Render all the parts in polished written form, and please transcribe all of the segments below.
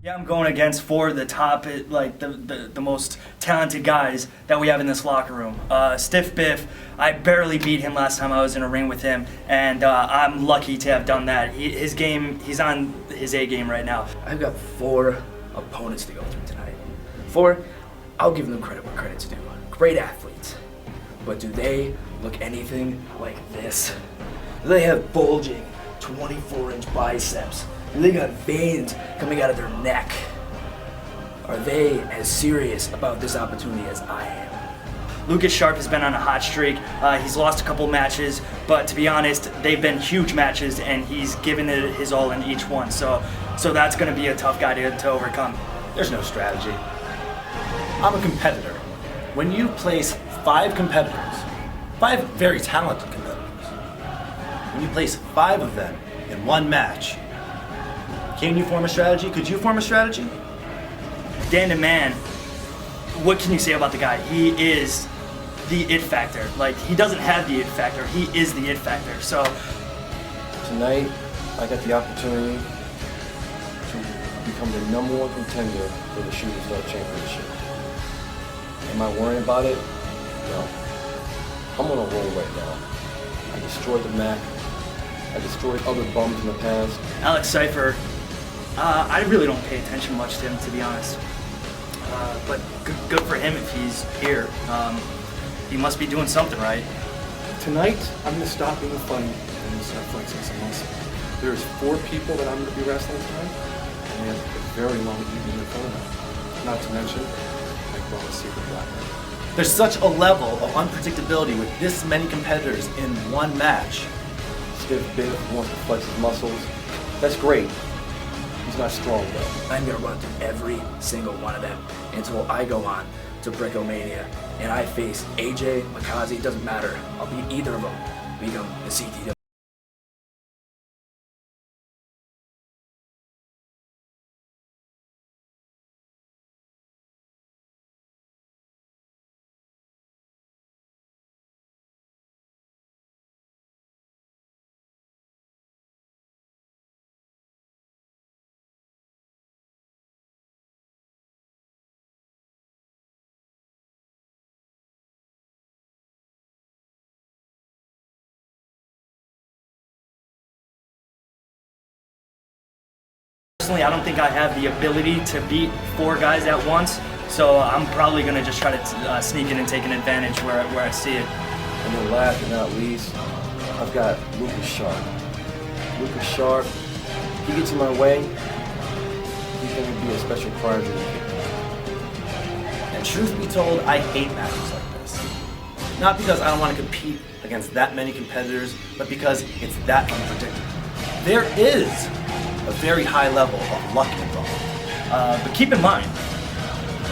Yeah, I'm going against four of the top, like the most talented guys that we have in this locker room. Stiff Biff, I barely beat him last time I was in a ring with him, and I'm lucky to have done that. He's on his A game right now. I've got four opponents to go through tonight. Four, I'll give them credit where credit's due. Great athletes, but do they look anything like this? Do they have bulging 24-inch biceps? And they got veins coming out of their neck. Are they as serious about this opportunity as I am? Lukas Sharp has been on a hot streak. He's lost a couple matches, but to be honest, they've been huge matches, and he's given it his all in each one. So that's going to be a tough guy to overcome. There's no strategy. I'm a competitor. When you place 5 competitors, 5 very talented competitors, when you place 5 of them in one match, can you form a strategy? Could you form a strategy? Dan the Man, what can you say about the guy? He is the it factor. Like, he doesn't have the it factor, he is the it factor. So tonight, I got the opportunity to become the #1 contender for the Shooting Star Championship. Am I worrying about it? No. I'm on a roll right now. I destroyed the Mac. I destroyed other bums in the past. Alex Cypher, I really don't pay attention much to him, to be honest. But good for him if he's here. He must be doing something right. Tonight, I'm gonna stop being funny and I'm gonna start flexing some muscle. There's 4 people that I'm gonna be wrestling tonight, and they have a very long evening in front of them. Not to mention, my brother's secret blackman. There's such a level of unpredictability with this many competitors in one match. Stiff Biff wants to flex his muscles. That's great. He's not strong though. I'm gonna run through every single one of them until I go on to BriccoMania and I face AJ, Makazi, doesn't matter. I'll beat either of them. Become the CTWE. Personally, I don't think I have the ability to beat 4 guys at once, so I'm probably going to just try to sneak in and take an advantage where I see it. And then last but not least, I've got Lukas Sharp. Lukas Sharp, he gets in my way, he's going to be a special prize in the kid. And truth be told, I hate matches like this. Not because I don't want to compete against that many competitors, but because it's that unpredictable. There is a very high level of luck involved. But keep in mind,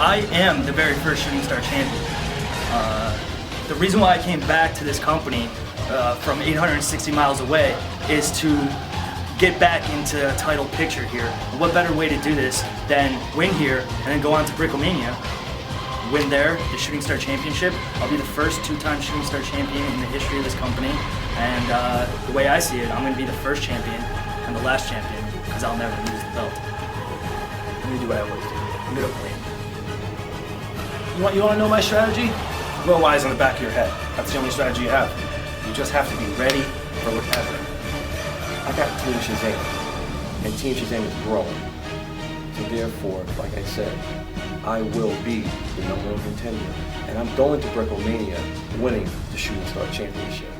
I am the very first Shooting Star champion. The reason why I came back to this company from 860 miles away is to get back into a title picture here. And what better way to do this than win here and then go on to BriccoMania, win there, the Shooting Star Championship. I'll be the first 2-time Shooting Star champion in the history of this company. And the way I see it, I'm going to be the first champion and the last champion, because I'll never lose the belt. I'm gonna do what I always do. I'm gonna win. You want to know my strategy? Roll eyes on the back of your head. That's the only strategy you have. You just have to be ready for whatever. I got Team Shazam, and Team Shazam is growing. So therefore, like I said, I will be the #1 contender, and I'm going to BriccoMania winning the Shooting Star Championship.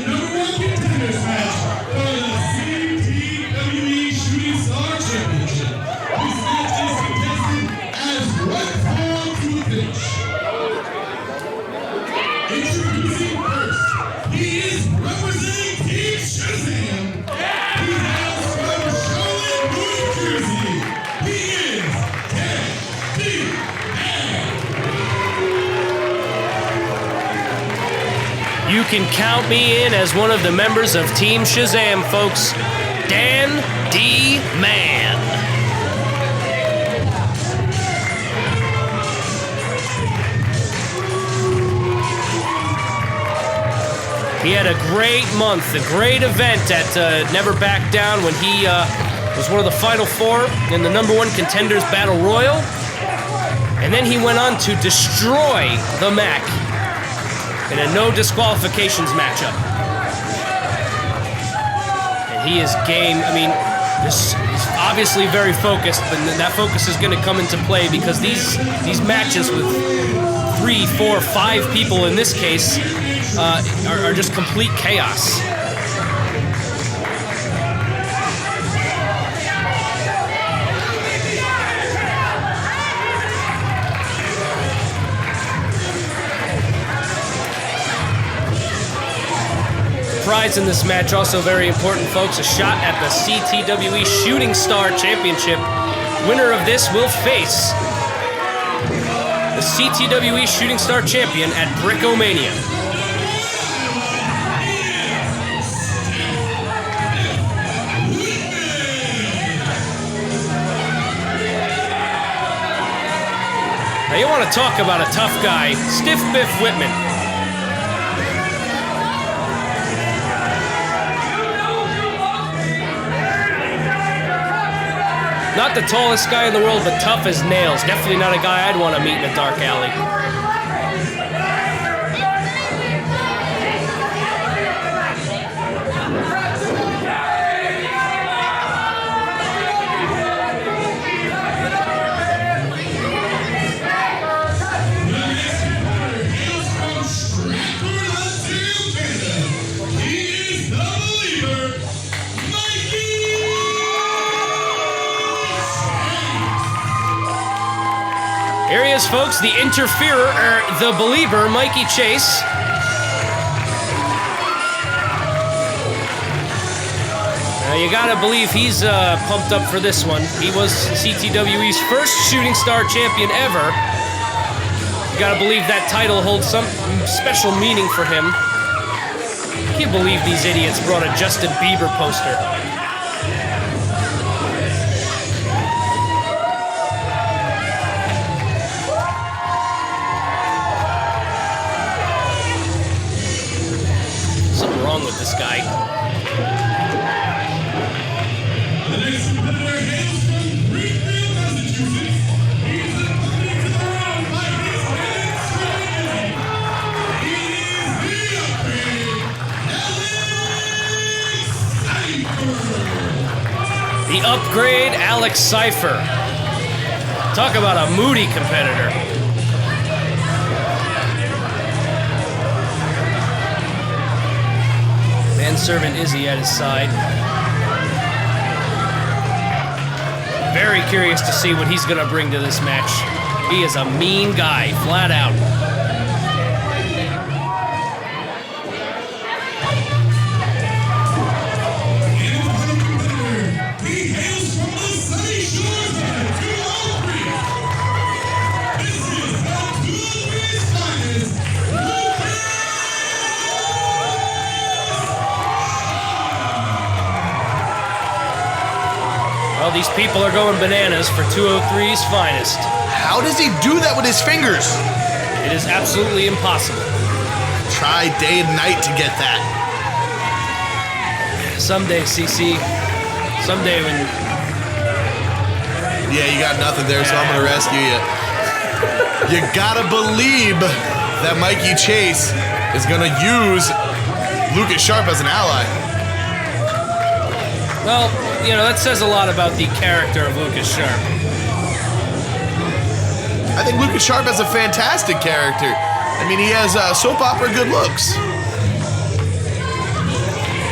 #1 contenders match for the CTWE Shooting Star Championship. You can count me in as one of the members of Team Shazam, folks. Dan D. Man. He had a great month, a great event at Never Back Down when he was one of the Final Four in the #1 Contenders Battle Royal. And then he went on to destroy the Mac in a no disqualifications matchup. And he is game. I mean, he's obviously very focused, but that focus is going to come into play because these matches with 3, 4, 5 people in this case are just complete chaos. Prize in this match, also very important, folks, a shot at the CTWE Shooting Star Championship. Winner of this will face the CTWE Shooting Star Champion at BriccoMania. Now you want to talk about a tough guy, Stiff Biff Whitman. Not the tallest guy in the world, but tough as nails. Definitely not a guy I'd want to meet in a dark alley. Here he is, folks, the interferer, the believer, Mikey Chase. Now you gotta believe he's pumped up for this one. He was CTWE's first Shooting Star champion ever. You gotta believe that title holds some special meaning for him. I can't believe these idiots brought a Justin Bieber poster. Wrong with this guy. The next competitor hails from Greenfield, Massachusetts. He's accompanied to the round by his head strength. He is the upgrade, Alex Cypher. The upgrade, Alex Cypher. Talk about a moody competitor. Manservant Izzy at his side. Very curious to see what he's gonna bring to this match. He is a mean guy, flat out. He hails from the sunny shores of the 203. This is the 203's finest, Lukas. Well, these people are going bananas for 203's finest. How does he do that with his fingers? It is absolutely impossible. Try day and night to get that. Someday, CC. Someday when... Yeah, you got nothing there, so I'm gonna rescue you. You gotta believe that Mikey Chase is gonna use Lukas Sharp as an ally. Well, you know, that says a lot about the character of Lukas Sharp. I think Lukas Sharp has a fantastic character. I mean, he has soap opera good looks.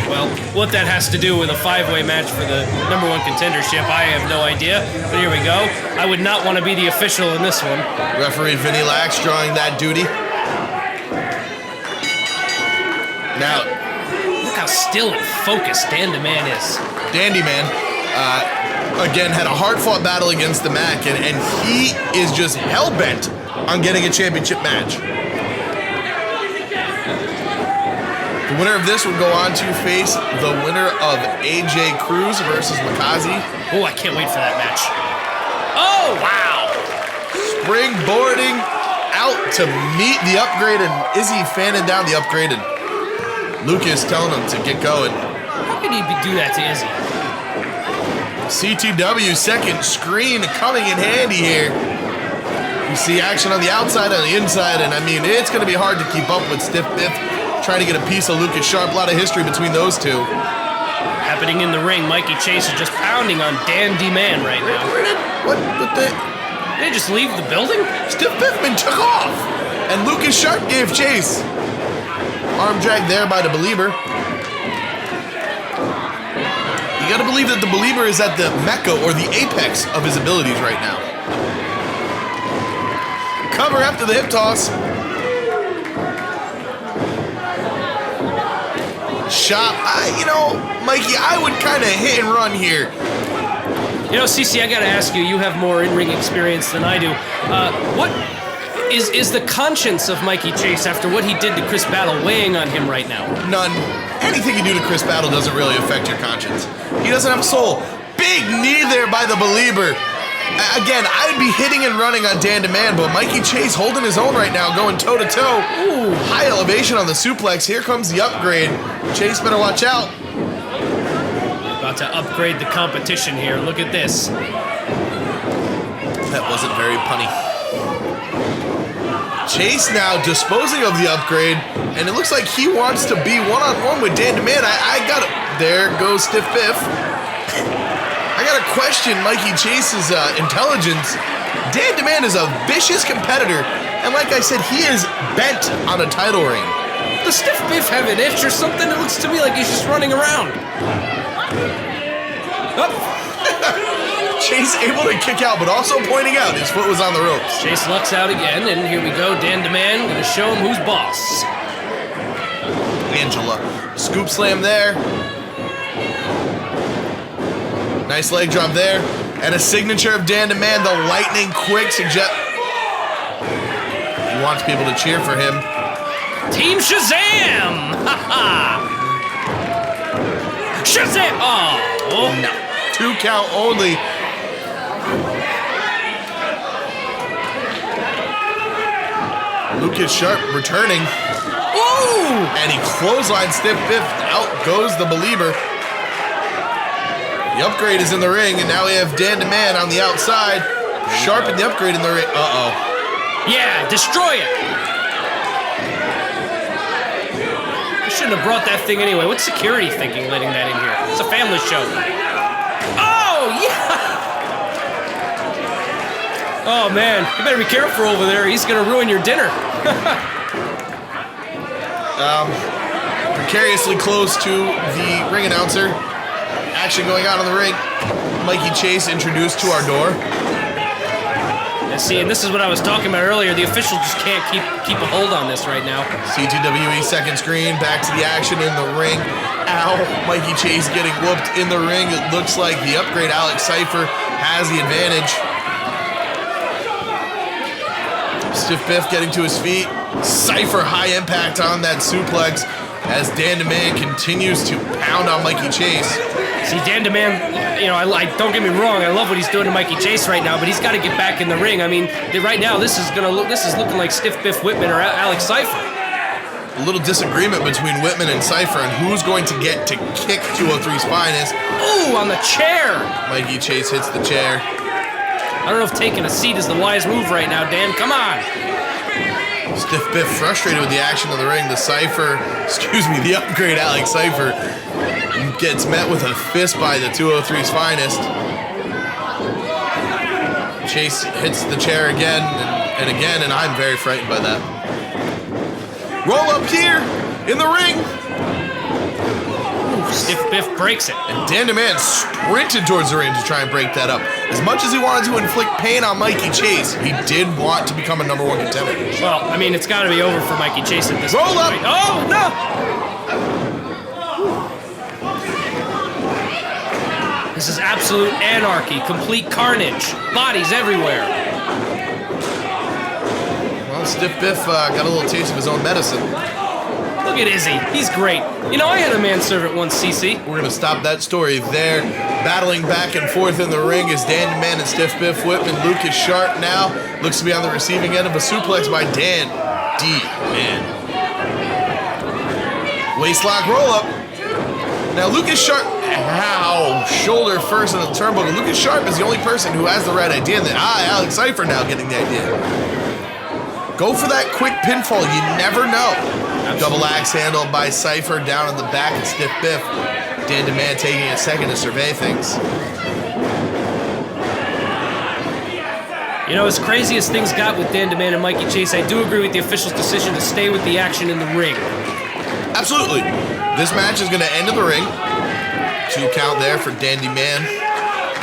Well, what that has to do with a 5-way match for the #1 contendership, I have no idea. But here we go. I would not want to be the official in this one. Referee Vinny Lax drawing that duty. Now, look how still and focused Dandy Man is. Dandy Man, again, had a hard-fought battle against the Mac, and he is just hell-bent on getting a championship match. The winner of this would go on to face the winner of AJ Cruz versus Makazi. Oh, I can't wait for that match. Oh, wow. Springboarding out to meet the upgrade, and Izzy fanning down the upgrade, and Lukas telling him to get going. How could he do that to Izzy? CTW second screen coming in handy here. You see action on the outside and the inside, and I mean, it's going to be hard to keep up with Stiff Biff trying to get a piece of Lukas Sharp. A lot of history between those two. Happening in the ring, Mikey Chase is just pounding on Dandy Man right now. What the? Did they just leave the building? Stiff Biffman took off, and Lukas Sharp gave chase. Arm drag there by the Belieber. You gotta believe that the Belieber is at the mecca or the apex of his abilities right now. Cover after the hip toss. Shot. Mikey, I would kind of hit and run here. You know, CC, I gotta ask you, you have more in-ring experience than I do. What is the conscience of Mikey Chase after what he did to Chris Battle weighing on him right now? None. Anything you do to Chris Battle doesn't really affect your conscience. He doesn't have a soul. Big knee there by the Belieber. Again, I'd be hitting and running on Dan DeMan, but Mikey Chase holding his own right now, going toe-to-toe. Ooh. High elevation on the suplex. Here comes the upgrade. Chase better watch out. About to upgrade the competition here. Look at this. That wasn't very punny. Chase now disposing of the upgrade, and it looks like he wants to be one-on-one with Dan DeMan. I got it. There goes Stiff Biff. I gotta question Mikey Chase's intelligence. Dan DeMan is a vicious competitor, and like I said, he is bent on a title reign. Does Stiff Biff have an itch or something? It looks to me like he's just running around. Oh. Chase able to kick out, but also pointing out his foot was on the ropes. Chase lucks out again, and here we go. Dan DeMan gonna show him who's boss. Angela. Scoop slam there. Nice leg drop there. And a signature of Dan DeMan, the lightning quick suggest. He wants people to cheer for him. Team Shazam! Ha ha! Shazam! Oh, no. 2 count only. Lukas Sharp returning. Ooh! And he clothesline Stiff Biff. Out goes the Belieber. The upgrade is in the ring, and now we have Dan DeMan on the outside. Sharp and the upgrade in the ring. Uh-oh. Yeah, destroy it. I shouldn't have brought that thing anyway. What's security thinking letting that in here? It's a family show. Oh, yeah! Oh, man. You better be careful over there. He's going to ruin your dinner. Precariously close to the ring announcer. Action going on in the ring. Mikey Chase introduced to our door. And see, and this is what I was talking about earlier. The official just can't keep a hold on this right now. CTWE second screen. Back to the action in the ring. Ow. Mikey Chase getting whooped in the ring. It looks like the upgrade Alex Cypher has the advantage. Stiff Biff getting to his feet. Cypher high impact on that suplex as Dan DeMan continues to pound on Mikey Chase. See, Dan DeMan, I don't get me wrong, I love what he's doing to Mikey Chase right now, but he's got to get back in the ring. I mean, right now this is looking like Stiff Biff Whitman or Alex Cypher. A little disagreement between Whitman and Cypher and who's going to get to kick 203's finest. Ooh, on the chair! Mikey Chase hits the chair. I don't know if taking a seat is the wise move right now, Dan. Come on! Stiff Biff frustrated with the action of the ring. The upgrade Alex Cypher gets met with a fist by the 203's finest. Chase hits the chair again and again, and I'm very frightened by that. Roll up here in the ring. Stiff Biff breaks it. And Dan DeMan sprinted towards the ring to try and break that up. As much as he wanted to inflict pain on Mikey Chase, he did want to become a #1 contender. Well, I mean, it's got to be over for Mikey Chase at this point. Roll up! Right? Oh, no! This is absolute anarchy, complete carnage, bodies everywhere. Well, Stiff Biff got a little taste of his own medicine. Look at Izzy. He's great. You know, I had a manservant once, CC. We're going to stop that story there. Battling back and forth in the ring is Dan DeMan and Stiff Biff Whitman. Lukas Sharp now looks to be on the receiving end of a suplex by Dan DeMan. Waistlock roll up. Now Lukas Sharp, ow, shoulder first on the turnbuckle. Lukas Sharp is the only person who has the right idea, and then Alex Cypher now getting the idea. Go for that quick pinfall, you never know. Double axe handle by Cypher down in the back and Stiff Biff. Dan DeMan taking a second to survey things. You know, as crazy as things got with Dan DeMan and Mikey Chase, I do agree with the official's decision to stay with the action in the ring. Absolutely. This match is going to end in the ring. 2 count there for Dan DeMan.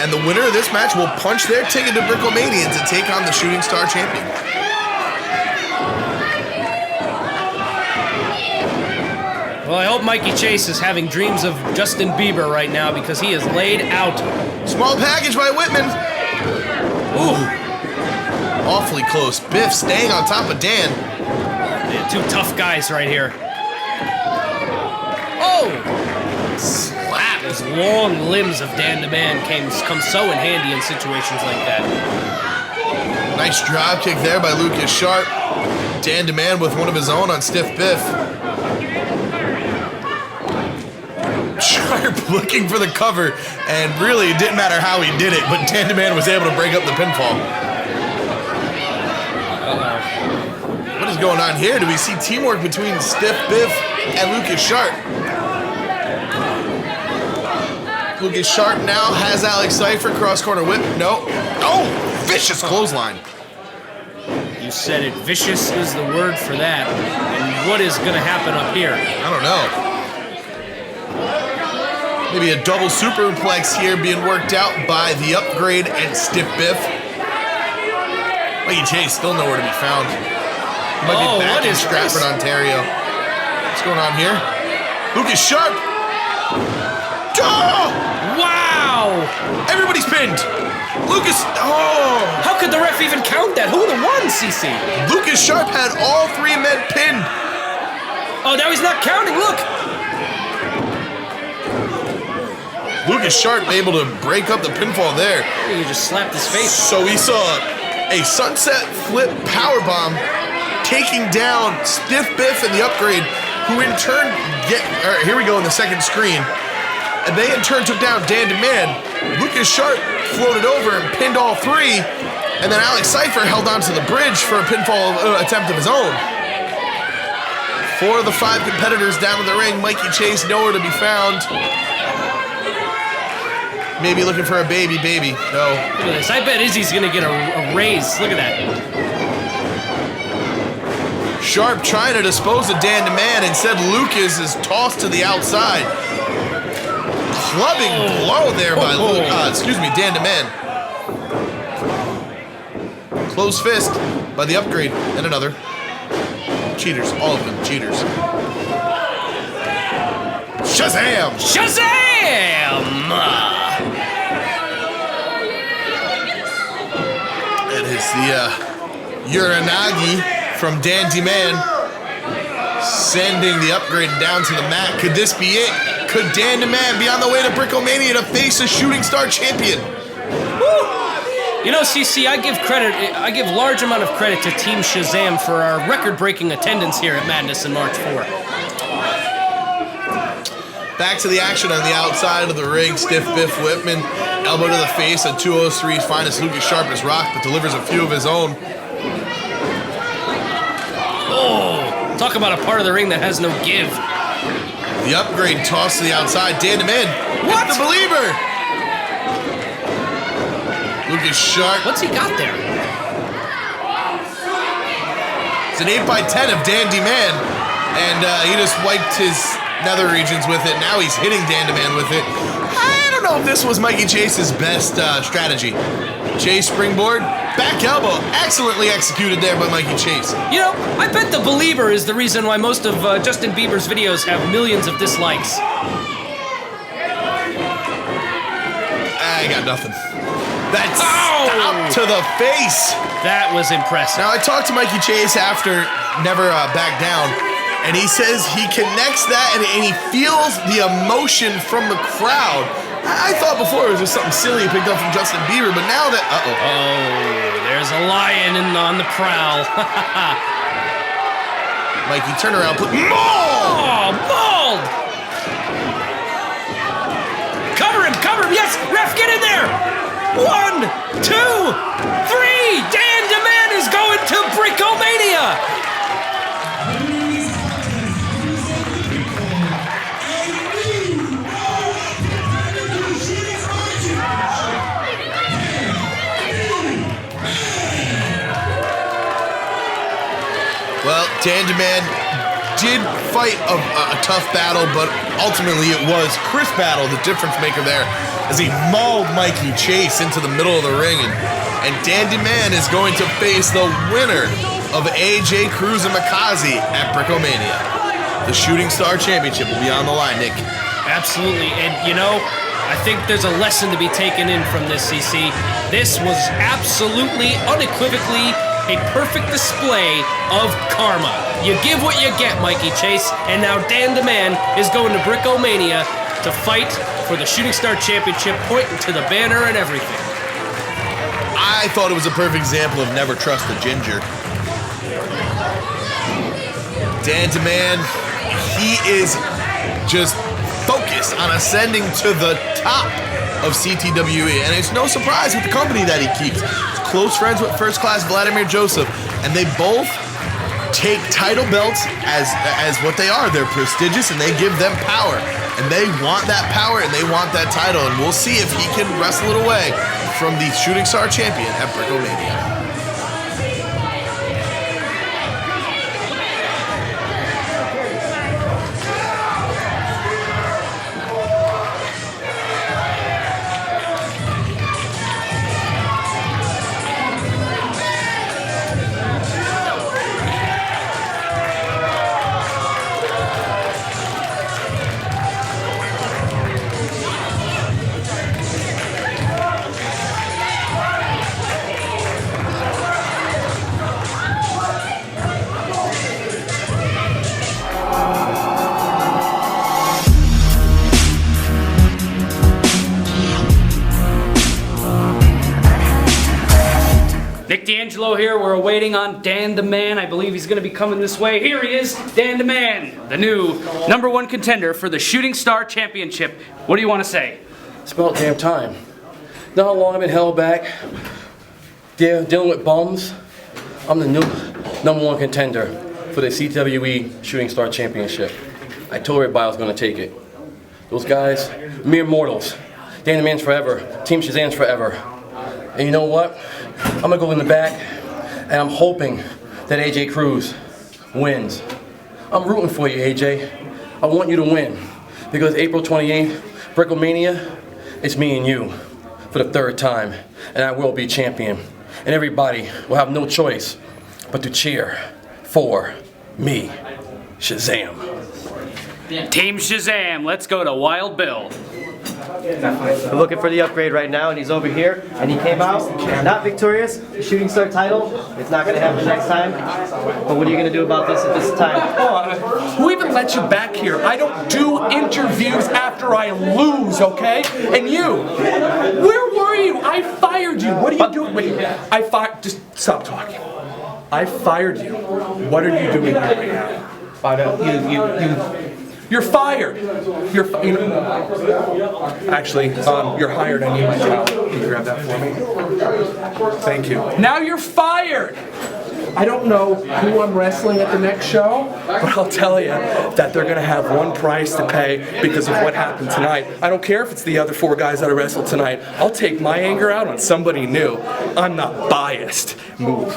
And the winner of this match will punch their ticket to BriccoMania to take on the Shooting Star Champion. Well, I hope Mikey Chase is having dreams of Justin Bieber right now because he is laid out. Small package by Whitman. Ooh. Awfully close. Biff staying on top of Dan. Man, 2 tough guys right here. Oh! Slap! Those long limbs of Dan DeMan come so in handy in situations like that. Nice drop kick there by Lukas Sharp. Dan DeMan with one of his own on Stiff Biff. Sharp looking for the cover, and really it didn't matter how he did it, but Dan DeMan was able to break up the pinfall. What is going on here? Do we see teamwork between Stiff Biff and Lukas Sharp? Lukas Sharp now has Alex Cypher cross corner whip. No. Oh, vicious clothesline. You said it. Vicious is the word for that. And what is going to happen up here? I don't know. Maybe a double superplex here being worked out by the Upgrade and Stiff Biff. Mikey Chase still nowhere to be found. He might be back in Stratford, Ontario. What's going on here? Lukas Sharp. Oh! Wow! Everybody's pinned. Lukas. Oh! How could the ref even count that? Who would have won, CC? Lukas Sharp had all 3 men pinned. Oh, now he's not counting. Look. Lukas Sharp able to break up the pinfall there. You just slapped his face. So we saw a sunset flip powerbomb taking down Stiff Biff and the Upgrade, who in turn all right, here we go in the second screen. And they in turn took down Dan DeMan. Lukas Sharp floated over and pinned all 3. And then Alex Cypher held onto the bridge for a pinfall attempt of his own. 4 of the 5 competitors down in the ring. Mikey Chase nowhere to be found. Maybe looking for a baby. No. Look at this. I bet Izzy's gonna get a raise. Look at that. Sharp trying to dispose of Dan DeMan. Instead, Lukas is tossed to the outside. Clubbing blow there by Dan DeMan. Close fist by the Upgrade and another. Cheaters, all of them cheaters. Shazam! Shazam! It is the Uranagi from Dan DeMan sending the Upgrade down to the mat. Could this be it? Could Dan DeMan be on the way to BriccoMania to face a Shooting Star Champion? Woo! You know, CC, I give large amount of credit to Team Shazam for our record-breaking attendance here at Madness in March 4. Back to the action on the outside of the ring. Stiff Biff Whitman, elbow to the face of 203's finest Lukas Sharp as Rock, but delivers a few of his own. Oh, talk about a part of the ring that has no give. The Upgrade tossed to the outside. Dan DeMan. What? The Believer. Lukas Sharp. What's he got there? It's an 8x10 of Dan DeMan, and he just wiped his nether regions with it. Now he's hitting Dan DeMan with it. I don't know if this was Mikey Chase's best strategy. Chase springboard, back elbow, excellently executed there by Mikey Chase. You know, I bet the Believer is the reason why most of Justin Bieber's videos have millions of dislikes. I got nothing. That's up to the face. That was impressive. Now, I talked to Mikey Chase after Never Back Down, And he says he connects that and he feels the emotion from the crowd. I thought before it was just something silly he picked up from Justin Bieber, but now that, Oh, there's a lion on the prowl. Mikey, turn around, put mauled! Oh, mauled! Cover him, yes, ref, get in there! 1, 2, 3, Dan DeMann is going to BriccoMania! Well, Dan DeMann did fight a tough battle, but ultimately it was Chris Battle, the difference maker there, as he mauled Mikey Chase into the middle of the ring. And Dan DeMann is going to face the winner of AJ Cruz and Mikaze at BriccoMania. The Shooting Star Championship will be on the line, Nick. Absolutely, and you know, I think there's a lesson to be taken in from this, CC. This was absolutely, unequivocally a perfect display of karma. You give what you get, Mikey Chase, and now Dan DeMann is going to BriccoMania to fight for the Shooting Star Championship, pointing to the banner and everything. I thought it was a perfect example of never trust a ginger. Dan DeMann, he is just focused on ascending to the top of CTWE, and it's no surprise with the company that he keeps. He's close friends with First Class Vladimir Joseph, and they both take title belts as what they are. They're prestigious and they give them power, and they want that power and they want that title, and we'll see if he can wrestle it away from the Shooting Star Champion at BriccoMania. D'Angelo here. We're waiting on Dan DeMann. I believe he's going to be coming this way. Here he is, Dan DeMann, the new #1 contender for the Shooting Star Championship. What do you want to say? It's about damn time. Know how long I've been held back? Dealing with bums? I'm the new #1 contender for the CTWE Shooting Star Championship. I told everybody I was going to take it. Those guys, mere mortals. Dan DeMann's forever. Team Shazam's forever. And you know what? I'm going to go in the back, and I'm hoping that AJ Cruz wins. I'm rooting for you, AJ. I want you to win. Because April 28th, BriccoMania, it's me and you for the 3rd time. And I will be champion. And everybody will have no choice but to cheer for me, Shazam. Team Shazam, let's go to Wild Bill. We're looking for the upgrade right now, and he's over here, and he came out not victorious. The Shooting Star title, it's not going to happen next time. But what are you going to do about this at this time? Who even let you back here? I don't do interviews after I lose, okay? And you, where were you? I fired you. What are you doing? Wait, I fired. Just stop talking. I fired you. What are you doing here right now? You're fired. Actually, you're hired. I need my towel. Can you grab that for me? Thank you. Now you're fired. I don't know who I'm wrestling at the next show, but I'll tell you that they're going to have one price to pay because of what happened tonight. I don't care if it's the other 4 guys that I wrestled tonight. I'll take my anger out on somebody new. I'm not biased. Move.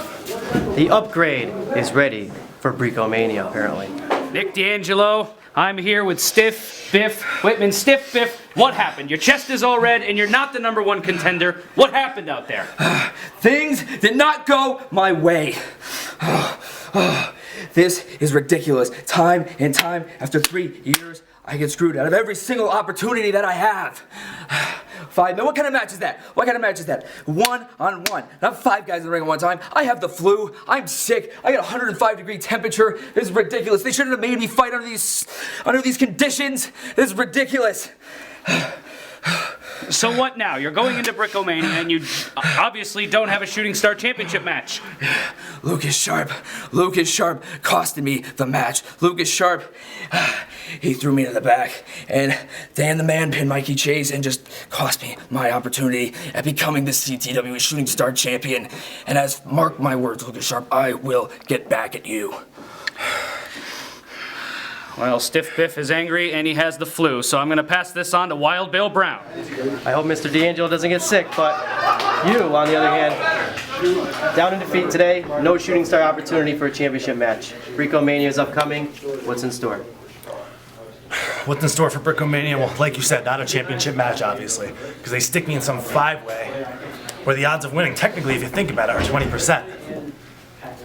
The upgrade is ready for BriccoMania, apparently. Nick D'Angelo, I'm here with Stiff Biff Whitman. Stiff Biff, what happened? Your chest is all red and you're not the #1 contender. What happened out there? Things did not go my way. This is ridiculous. Time and time after 3 years, I get screwed out of every single opportunity that I have. 5 minutes. What kind of match is that? What kind of match is that? 1-on-1. Not 5 guys in the ring at one time. I have the flu. I'm sick. I got 105-degree temperature. This is ridiculous. They shouldn't have made me fight under these conditions. This is ridiculous. So what now? You're going into BriccoMania and you obviously don't have a Shooting Star Championship match. Lukas Sharp costed me the match. Lukas Sharp, he threw me to the back, and Dan the Man pinned Mikey Chase and just cost me my opportunity at becoming the CTWE Shooting Star Champion. And as mark my words, Lukas Sharp, I will get back at you. Well, Stiff Biff is angry and he has the flu, so I'm going to pass this on to Wild Bill Brown. I hope Mr. D'Angelo doesn't get sick, but you, on the other hand, down in defeat today, no Shooting Star opportunity for a championship match. BriccoMania is upcoming. What's in store? What's in store for BriccoMania? Well, like you said, not a championship match, obviously, because they stick me in some 5-way where the odds of winning, technically, if you think about it, are 20%.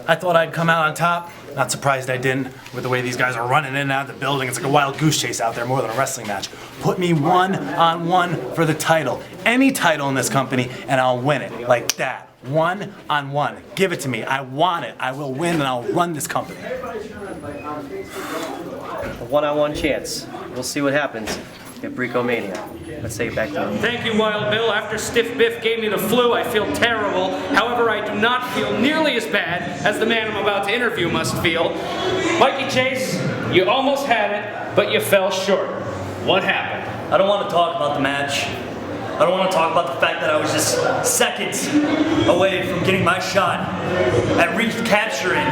I thought I'd come out on top. Not surprised I didn't, with the way these guys are running in and out of the building. It's like a wild goose chase out there more than a wrestling match. Put me 1-on-1 for the title. Any title in this company, and I'll win it. Like that. 1-on-1. Give it to me. I want it. I will win, and I'll run this company. A one-on-one chance. We'll see what happens at BriccoMania. Let's take it back to them. Thank you, Wild Bill. After Stiff Biff gave me the flu, I feel terrible. However, I do not feel nearly as bad as the man I'm about to interview must feel. Mikey Chase, you almost had it, but you fell short. What happened? I don't want to talk about the match. I don't want to talk about the fact that I was just seconds away from getting my shot at recapturing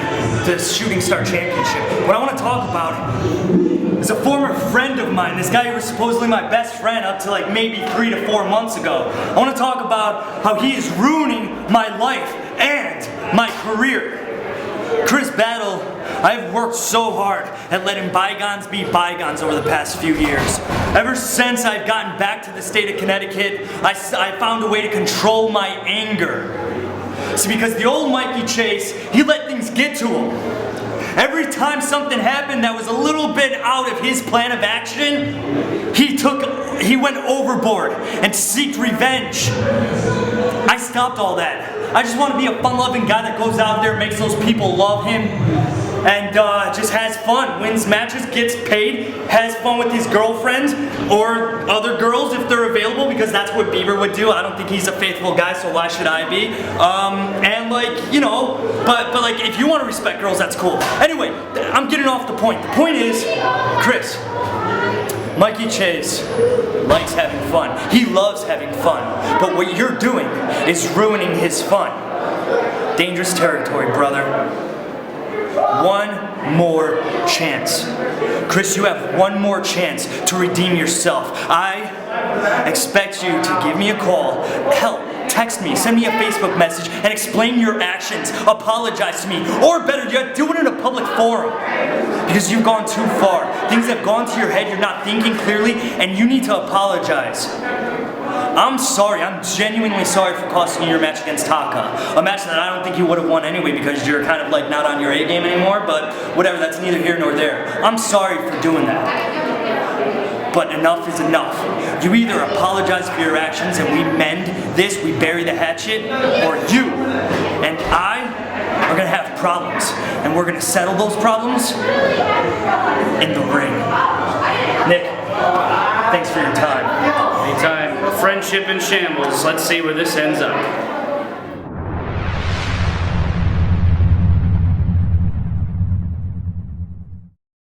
the Shooting Star Championship. What I want to talk about is a former friend of mine, this guy who was supposedly my best friend up to like maybe 3 to 4 months ago. I want to talk about how he is ruining my life and my career. Chris Battle, I've worked so hard at letting bygones be bygones over the past few years. Ever since I've gotten back to the state of Connecticut, I found a way to control my anger. See, because the old Mikey Chase, he let things get to him. Every time something happened that was a little bit out of his plan of action, he went overboard and seeked revenge. I stopped all that. I just want to be a fun-loving guy that goes out there, makes those people love him, and just has fun, wins matches, gets paid, has fun with his girlfriends or other girls if they're available, because that's what Bieber would do. I don't think he's a faithful guy, so why should I be? And like, you know, but like if you want to respect girls, that's cool. Anyway, I'm getting off the point. The point is, Chris, Mikey Chase likes having fun. He loves having fun. But what you're doing is ruining his fun. Dangerous territory, brother. One more chance. Chris, you have one more chance to redeem yourself. I expect you to give me a call. Hell, text me, send me a Facebook message, and explain your actions. Apologize to me. Or better yet, do it in a public forum. Because you've gone too far. Things have gone to your head, you're not thinking clearly, and you need to apologize. I'm sorry, I'm genuinely sorry for costing you your match against Taka. A match that I don't think you would have won anyway because you're kind of like not on your A game anymore, but whatever, that's neither here nor there. I'm sorry for doing that. But enough is enough. You either apologize for your actions and we mend this, we bury the hatchet, or you and I are gonna have problems. And we're gonna settle those problems in the ring. Nick, thanks for your time. Anytime. Friendship in shambles. Let's see where this ends up.